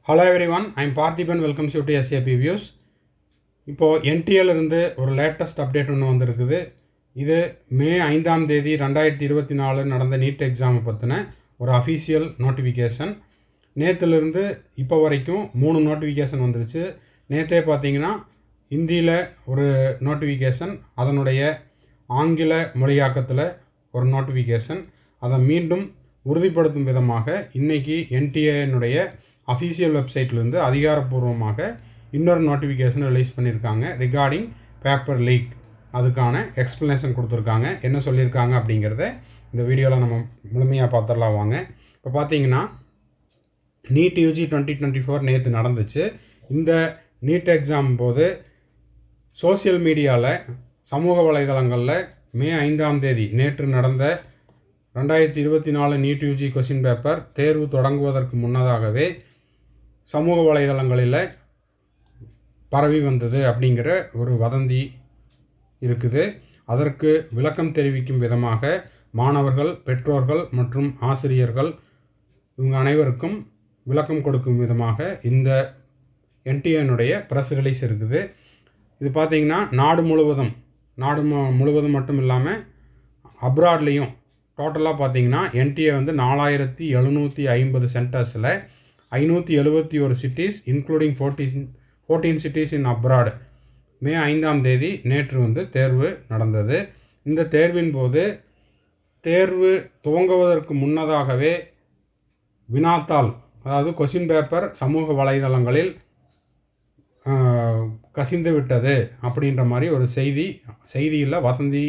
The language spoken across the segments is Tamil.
Hello everyone, I'm Parthiban. Welcome to SAP views. இப்போது என்டிஏலேருந்து ஒரு லேட்டஸ்ட் அப்டேட் ஒன்று வந்திருக்குது. இது மே 5ஆம் தேதி 2024 நடந்த நீட் எக்ஸாமை பற்றின ஒரு அஃபீஷியல் நோட்டிஃபிகேஷன். நேற்றுலேருந்து இப்போ வரைக்கும் 3 நோட்டிஃபிகேஷன் வந்துருச்சு. நேற்றே பார்த்தீங்கன்னா ஹிந்தியில் ஒரு நோட்டிஃபிகேஷன், அதனுடைய ஆங்கில மொழியாக்கத்தில் ஒரு நோட்டிஃபிகேஷன். அதை மீண்டும் உறுதிப்படுத்தும் விதமாக இன்றைக்கி என்டிஏனுடைய அஃபீஷியல் வெப்சைட்லேருந்து அதிகாரப்பூர்வமாக இன்னொரு நோட்டிஃபிகேஷன் ரிலீஸ் பண்ணியிருக்காங்க. ரிகார்டிங் பேப்பர் லீக் அதுக்கான எக்ஸ்ப்ளனேஷன் கொடுத்துருக்காங்க. என்ன சொல்லியிருக்காங்க அப்படிங்கிறத இந்த வீடியோவில் நம்ம முழுமையாக பார்த்துடலாம் வாங்க. இப்போ பார்த்தீங்கன்னா நீட் யூஜி 2024 நேற்று நடந்துச்சு. இந்த நீட் எக்ஸாம் போது சோசியல் மீடியாவில், சமூக வலைதளங்களில் மே 5ஆம் தேதி நேற்று நடந்த 2024 நீட் யூஜி கொஷின் பேப்பர் தேர்வு தொடங்குவதற்கு முன்னதாகவே சமூக வலைதளங்களில் பரவி வந்தது அப்படிங்கிற ஒரு வதந்தி இருக்குது. அதற்கு விளக்கம் தெரிவிக்கும் விதமாக மாணவர்கள், பெற்றோர்கள் மற்றும் ஆசிரியர்கள் இவங்க அனைவருக்கும் விளக்கம் கொடுக்கும் விதமாக இந்த என்டிஏனுடைய ப்ரெஸ் ரிலீஸ் இருக்குது. இது பார்த்திங்கன்னா நாடு முழுவதும் மட்டும் இல்லாமல் அப்ராட்லேயும் டோட்டலாக பார்த்திங்கன்னா என்டிஏ வந்து 4750 சென்டர்ஸில் 571 cities including 14 cities in abroad May 5ஆம் தேதி நேற்று வந்து தேர்வு நடந்தது. இந்த தேர்வின் போது தேர்வு துவங்குவதற்கு முன்னதாகவே வினாத்தாள், அதாவது கொஷின் பேப்பர் சமூக வலைதளங்களில் கசிந்து விட்டது அப்படின்ற மாதிரி ஒரு செய்தியில் வதந்தி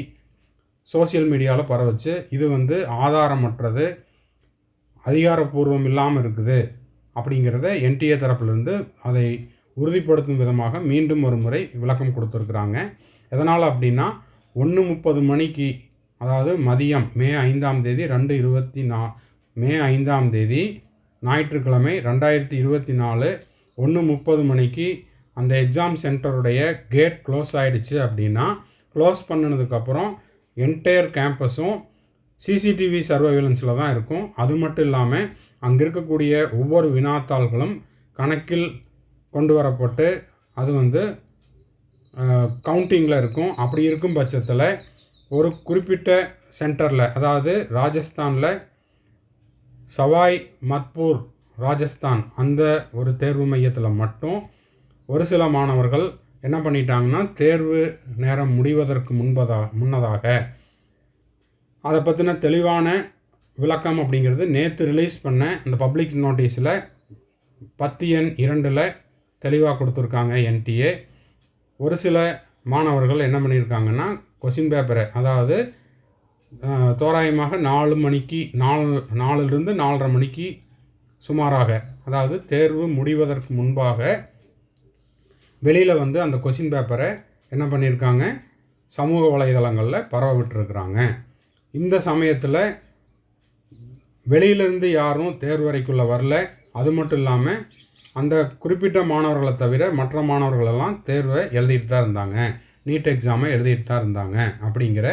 சோசியல் மீடியாவில் பரவச்சு. இது வந்து ஆதாரமற்றது, அதிகாரப்பூர்வம் இல்லாமல் இருக்குது அப்படிங்கிறத என்டிஏ தரப்பிலிருந்து அதை உறுதிப்படுத்தும் விதமாக மீண்டும் ஒரு முறை விளக்கம் கொடுத்துருக்குறாங்க. எதனால் அப்படின்னா 1:30 மணிக்கு, அதாவது மதியம் மே 5ஆம் தேதி மே 5ஆம் தேதி ஞாயிற்றுக்கிழமை 2024 1:30 மணிக்கு அந்த எக்ஸாம் சென்டருடைய கேட் க்ளோஸ் ஆகிடுச்சு. அப்படின்னா க்ளோஸ் பண்ணினதுக்கப்புறம் என்டையர் கேம்பஸும் சிசிடிவி சர்வேலன்ஸில் தான் இருக்கும். அது மட்டும் இல்லாமல் அங்கே இருக்கக்கூடிய ஒவ்வொரு வினாத்தாள்களும் கணக்கில் கொண்டு வரப்பட்டு அது வந்து கவுண்டிங்கில் இருக்கும். அப்படி இருக்கும் பட்சத்தில் ஒரு குறிப்பிட்ட சென்டரில், அதாவது ராஜஸ்தானில் சவாய் மத்பூர் ராஜஸ்தான் அந்த ஒரு தேர்வு மையத்தில் மட்டும் ஒரு சில மாணவர்கள் என்ன பண்ணிட்டாங்கன்னா தேர்வு நேரம் முடிவதற்கு முன்னதாக அதை பற்றின தெளிவான விளக்கம் அப்படிங்கிறது நேற்று ரிலீஸ் பண்ண இந்த பப்ளிக் நோட்டீஸில் 10 எண் 2 தெளிவாக கொடுத்துருக்காங்க என்டிஏ. ஒரு சில மாணவர்கள் என்ன பண்ணியிருக்காங்கன்னா கொஷின் பேப்பரை, அதாவது தோராயமாக 4 மணிக்கு 4லிருந்து 4:30 மணிக்கு சுமாராக, அதாவது தேர்வு முடிவதற்கு முன்பாக வெளியில் வந்து அந்த கொஷின் பேப்பரை என்ன பண்ணியிருக்காங்க, சமூக வலைதளங்களில் பரவ விட்டுருக்குறாங்க. இந்த சமயத்தில் வெளியிலேருந்து யாரும் தேர்வறைக்குள்ளே வரல. அது மட்டும் இல்லாமல் அந்த குறிப்பிட்ட மாணவர்களை தவிர மற்ற மாணவர்களெல்லாம் தேர்வை எழுதிட்டு தான் இருந்தாங்க, நீட் எக்ஸாமை எழுதிட்டு தான் இருந்தாங்க அப்படிங்கிற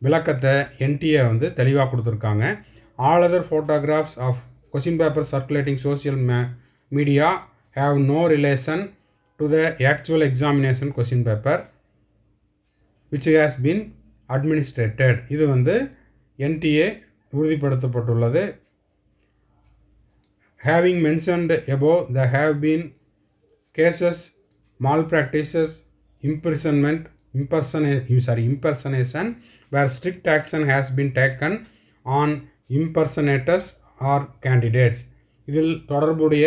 விளக்கத்தை என்டிஏ வந்து தெளிவாக கொடுத்துருக்காங்க. All other photographs of question paper circulating social media have no relation to the actual examination question paper which has been administrated. இது வந்து என்டிஏ உறுதிப்படுத்தப்பட்டுள்ளது. Having mentioned above, there have been cases, malpractices, impersonation where strict action has been taken on impersonators or candidates. இதில் தொடர்புடைய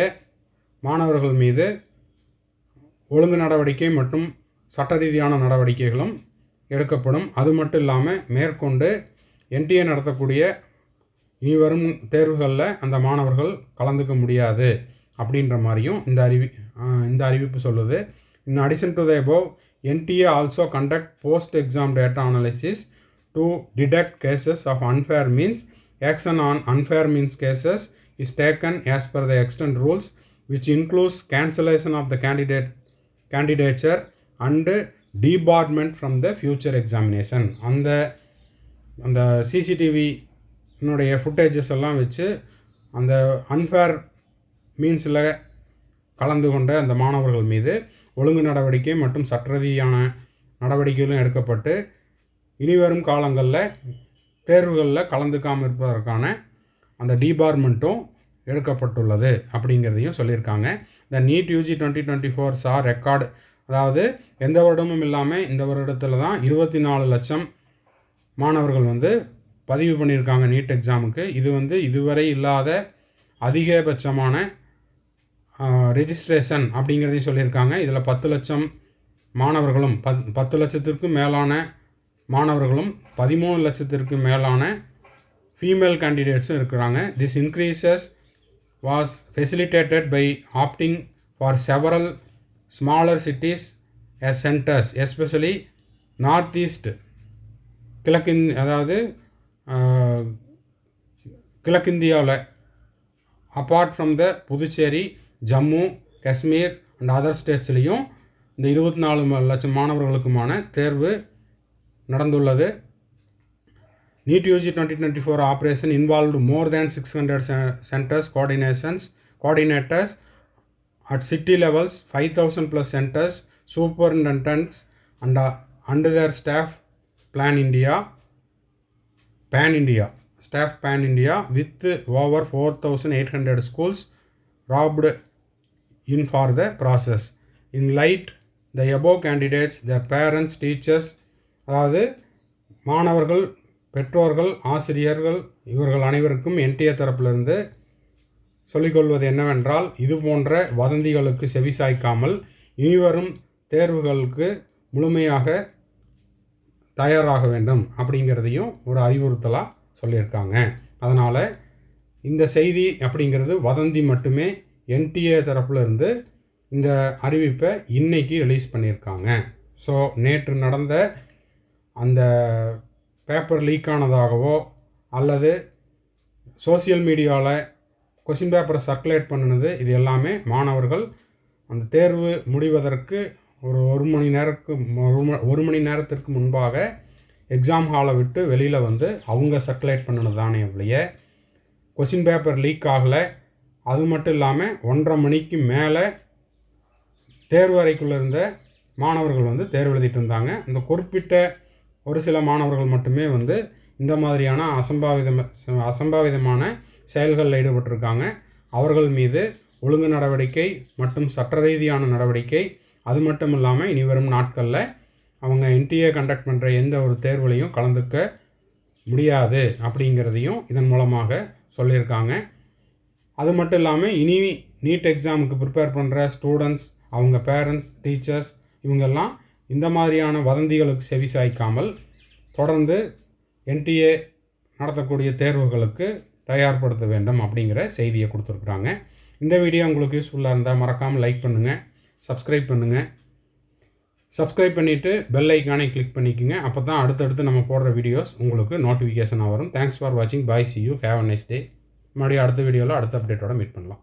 மாணவர்கள் மீது ஒழுங்கு நடவடிக்கை மற்றும் சட்ட ரீதியான நடவடிக்கைகளும் எடுக்கப்படும். அது மட்டும் இல்லாமல் மேற்கொண்டு என்டிஏ நடத்தக்கூடிய இனி வரும் தேர்வுகளில் அந்த மாணவர்கள் கலந்துக்க முடியாது அப்படின்ற மாதிரியும் இந்த அறிவிப்பு சொல்லுது. In addition to the above, NTA also conduct post exam data analysis to detect cases of unfair means. Action on unfair means cases is taken as per the extant rules, which includes cancellation of the candidature and debarment from the future examination. அந்த சிசிடிவி ஃபுட்டேஜஸ் எல்லாம் வச்சு அந்த அன்ஃபேர் மீன்ஸில் கலந்து கொண்ட அந்த மாணவர்கள் மீது ஒழுங்கு நடவடிக்கை மற்றும் சட்டரீதியான நடவடிக்கைகளும் எடுக்கப்பட்டு இனிவரும் காலங்களில் தேர்வுகளில் கலந்துக்காமல் இருப்பதற்கான அந்த டிபார்மெண்ட்டும் எடுக்கப்பட்டுள்ளது அப்படிங்கிறதையும் சொல்லியிருக்காங்க. இந்த நீட் யூஜி 2024 சார் ரெக்கார்டு, அதாவது எந்த வருடமும் இல்லாமல் இந்த வருடத்தில் தான் 24 லட்சம் மாணவர்கள் பதிவு பண்ணியிருக்காங்க நீட் எக்ஸாமுக்கு. இது இதுவரை இல்லாத அதிகபட்சமான ரெஜிஸ்ட்ரேஷன் அப்படிங்கிறதையும் சொல்லியிருக்காங்க. இதில் 10 லட்சம் மாணவர்களும் 10 லட்சத்திற்கும் மேலான மாணவர்களும் 13 லட்சத்திற்கு மேலான ஃபீமேல் கேண்டிடேட்ஸும் இருக்கிறாங்க. This increases was facilitated by opting for several smaller cities as centers, especially north east கிழக்கிந்தியாவில் apart from the Puducherry, Jammu, Kashmir and other ஸ்டேட்ஸ்லேயும் இந்த 24 லட்சம் மாணவர்களுக்குமான தேர்வு நடந்துள்ளது. NEET UG 2024 operation involved more than 600 centres coordinators at city levels, 5,000 plus centers, superintendents and their staff pan India with over 4,800 schools robbed in for the process. In light, the above candidates, their parents, teachers, அதாவது மாணவர்கள், பெற்றோர்கள், ஆசிரியர்கள் இவர்கள் அனைவருக்கும் என்டிஏ தரப்பிலிருந்து சொல்லிக்கொள்வது என்னவென்றால், இது போன்ற வதந்திகளுக்கு செவிசாய்க்காமல் இனிவரும் தேர்வுகளுக்கு முழுமையாக தயாராக வேண்டும் அப்படிங்கிறதையும் ஒரு அறிவுறுத்தலாக சொல்லியிருக்காங்க. அதனால் இந்த செய்தி அப்படிங்கிறது வதந்தி மட்டுமே. என்டிஏ தரப்பிலிருந்து இந்த அறிவிப்பை இன்னைக்கு ரிலீஸ் பண்ணியிருக்காங்க. ஸோ நேற்று நடந்த அந்த பேப்பர் லீக் ஆனதாகவோ அல்லது சோசியல் மீடியாவில் கொஸ்டின் பேப்பரை சர்க்குலேட் பண்ணினது, இது எல்லாமே மாணவர்கள் அந்த தேர்வு முடிவதற்கு ஒரு மணி நேரத்திற்கு முன்பாக எக்ஸாம் ஹாலை விட்டு வெளியில் அவங்க சர்க்குலேட் பண்ணினது தானே ஒழிய கொஸ்டின் பேப்பர் லீக் ஆகலை. அது மட்டும் இல்லாமல் 1:30 மணிக்கு மேலே தேர்வு அறைக்குள்ளே இருந்த மாணவர்கள் தேர்வு எழுதிட்டு இருந்தாங்க. இந்த குறிப்பிட்ட ஒரு சில மாணவர்கள் மட்டுமே இந்த மாதிரியான அசம்பாவிதமான செயல்களில் ஈடுபட்டிருக்காங்க. அவர்கள் மீது ஒழுங்கு நடவடிக்கை மற்றும் சட்ட ரீதியான நடவடிக்கை, அது மட்டும் இல்லாமல் இனிவரும் நாட்களில் அவங்க என்டிஏ கண்டக்ட் பண்ணுற எந்த ஒரு தேர்வுலையும் கலந்துக்க முடியாது அப்படிங்கிறதையும் இதன் மூலமாக சொல்லியிருக்காங்க. அது மட்டும் இல்லாமல் இனி நீட் எக்ஸாமுக்கு ப்ரிப்பேர் பண்ணுற ஸ்டூடெண்ட்ஸ், அவங்க பேரண்ட்ஸ், டீச்சர்ஸ் இவங்கெல்லாம் இந்த மாதிரியான வதந்திகளுக்கு செவிசாய்க்காமல் தொடர்ந்து என்டிஏ நடத்தக்கூடிய தேர்வுகளுக்கு தயார்படுத்த வேண்டும் அப்படிங்கிற செய்தியை கொடுத்துருக்குறாங்க. இந்த வீடியோ உங்களுக்கு யூஸ்ஃபுல்லாக இருந்தால் மறக்காமல் லைக் பண்ணுங்கள், சப்ஸ்கிரைப் பண்ணுங்கள். சப்ஸ்கிரைப் பண்ணிவிட்டு பெல் ஐக்கானை கிளிக் பண்ணிக்கோங்க. அப்போ தான் அடுத்தடுத்து நம்ம போடுற வீடியோஸ் உங்களுக்கு நோட்டிஃபிகேஷனாக வரும். தேங்க்ஸ் ஃபார் வாட்சிங். Bye, see you, have a nice day. மறுபடியும் அடுத்த வீடியோவில் அடுத்த அப்டேட்டோட மீட் பண்ணலாம்.